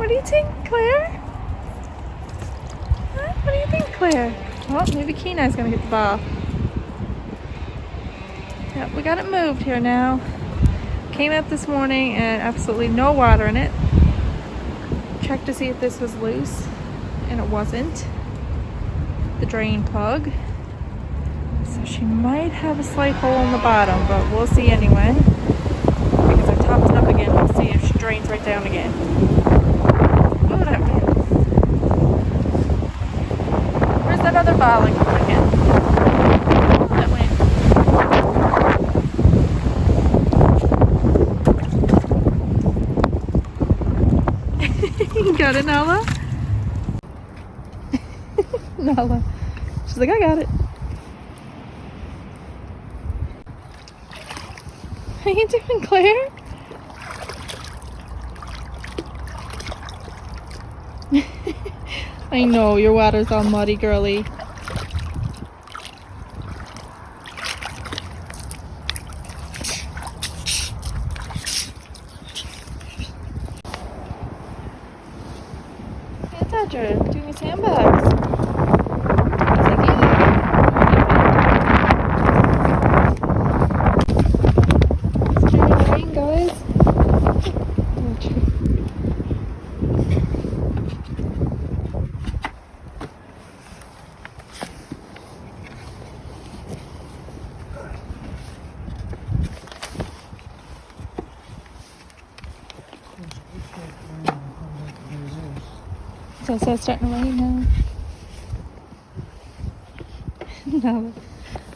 What do you think, Claire? Huh? What do you think, Claire? Well, maybe Kenai's gonna get the ball. Yep, we got it moved here now. Came out this morning and absolutely no water in it. Checked to see if this was loose, and it wasn't. The drain plug. So she might have a slight hole in the bottom, but we'll see anyway. Because I topped it up again, we'll see if she drains right down again. Oh, that went. Where's that other bottle going again? That went. You got it, Nala? Nala. She's like, I got it. How you doing, Claire? I know, your water's all muddy, girly. Hey, Dodger, doing a sandbox. He's like, yeah. It's turning rain, guys. So it's starting to rain now. No.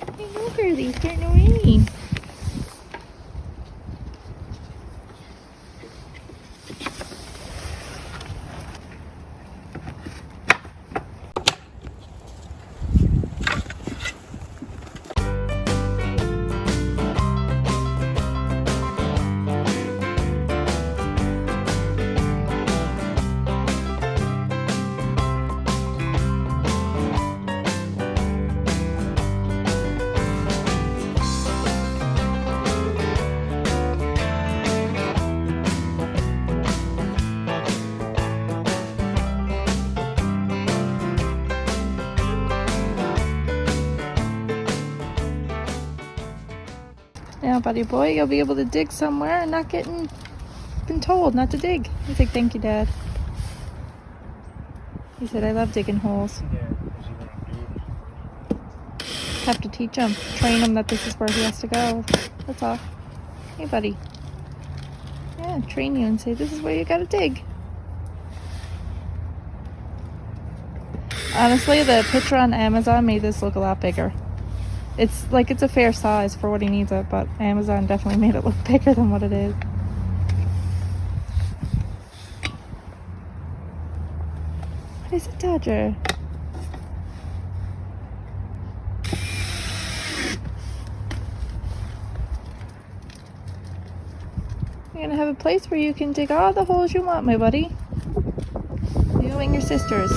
I know, girlie, it's starting to rain. Now, buddy boy, you'll be able to dig somewhere and not been told not to dig. He's like, thank you, Dad. He said, I love digging holes. Have to teach him, train him that this is where he has to go. That's all. Hey, buddy. Yeah, train you and say, this is where you gotta dig. Honestly, the picture on Amazon made this look a lot bigger. It's a fair size for what he needs it, but Amazon definitely made it look bigger than what it is. What is it, Dodger? You're gonna have a place where you can dig all the holes you want, my buddy. You and your sisters.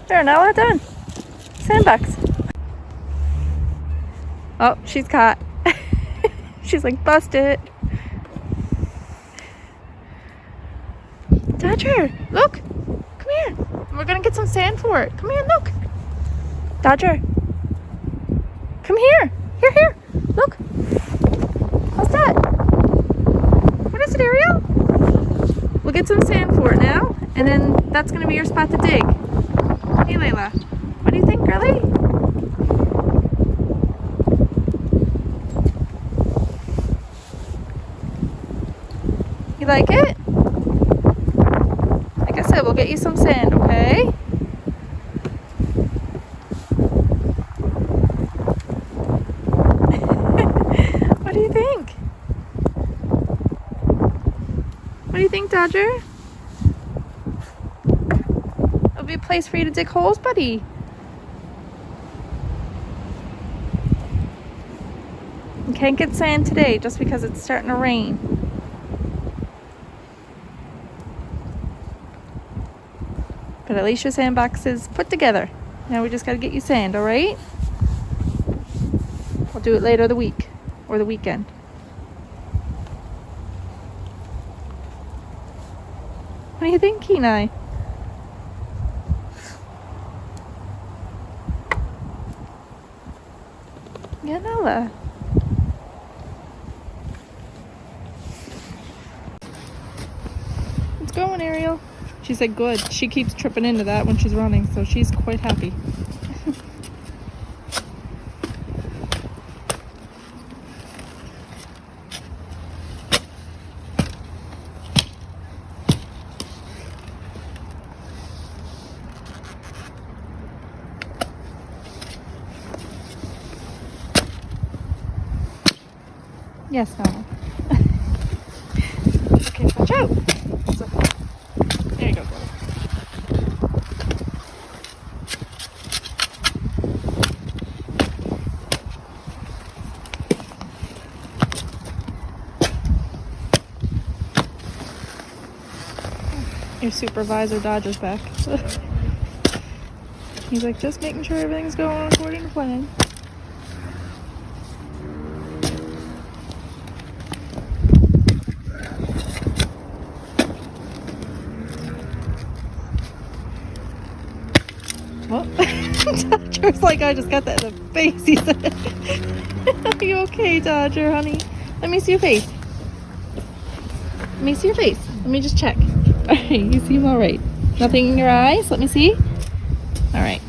There, Nella, done. Sandbox. Oh, she's caught. She's like, bust it. Dodger, look. Come here. We're gonna get some sand for it. Come here, look. Dodger. Come here. Here, here. Look. What's that? What is it, Ariel? We'll get some sand for it now, and then that's gonna be your spot to dig. Hey, Layla. What do you think, girlie? You like it? Like I said, we'll get you some sand, okay? What do you think? What do you think, Dodger? It'll be a place for you to dig holes, buddy. You can't get sand today just because it's starting to rain. But at least your sandbox is put together. Now we just gotta get you sand, alright? We'll do it later the week or the weekend. What do you think, Kenai? Yeah, Nella. It's going, Ariel. She said good. She keeps tripping into that when she's running, so she's quite happy. Yes, Nella. Okay, watch out. There you go, brother. Your supervisor Dodger's back. He's like, just making sure everything's going according to plan. Well, Dodger's like, I just got that in the face, he said. Are you okay, Dodger, honey? Let me see your face. Let me see your face. Let me just check. Alright, you seem alright. Nothing in your eyes? Let me see. Alright.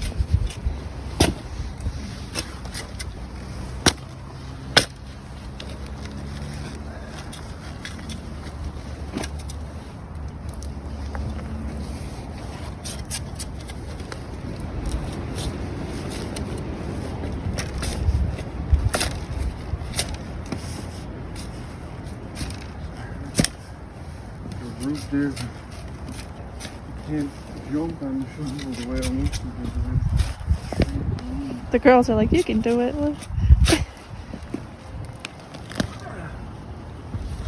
Roof there, you can't jump on the shovel the way I want to do. The girls are like, you can do it.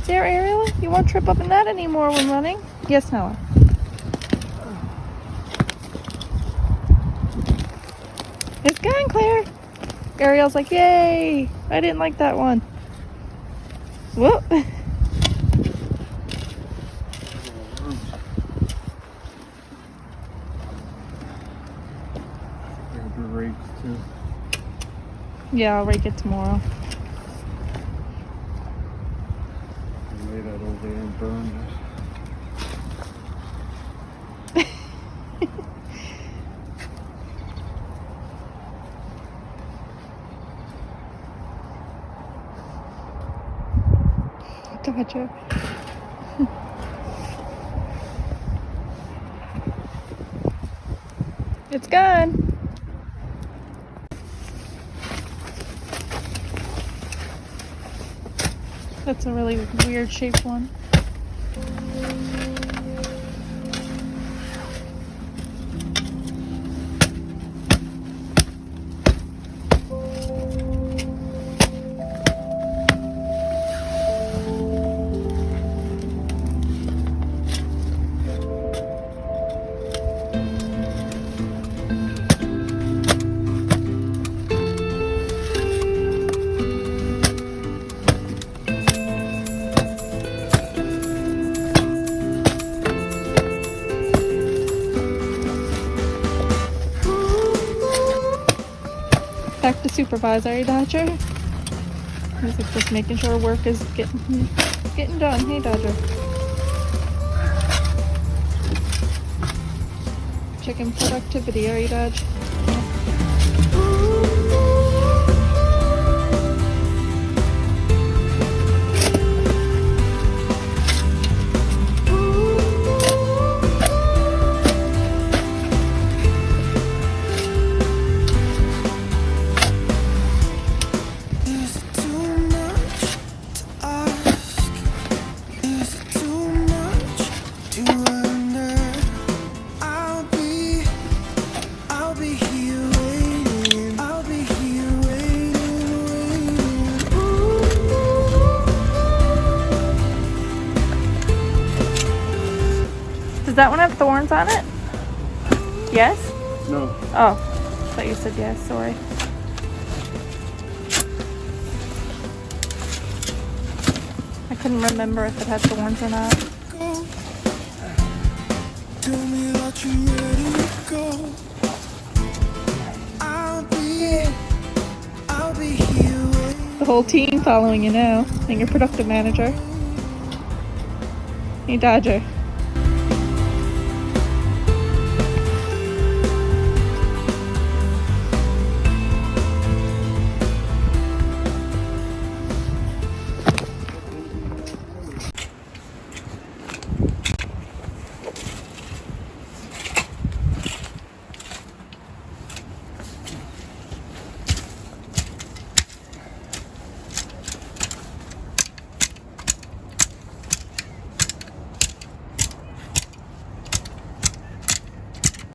There, Ariel, you won't trip up in that anymore when running. Yes, Noah. It's gone, Claire. Ariel's like, yay! I didn't like that one. Whoop. Too. Yeah, I'll rake it tomorrow. Lay that over there and burn it. Dodger. It's gone. That's a really weird shaped one. check the supervisor, hey Dodger? He's like just making sure work is getting done. Hey Dodger. Checking productivity, are you Dodge? Does that one have thorns on it? Yes? No. Oh, I thought you said yes, sorry. I couldn't remember if it had thorns or not. Tell me that you're ready to go. I'll be here waiting. The whole team following you now, and your productive manager. Hey Dodger.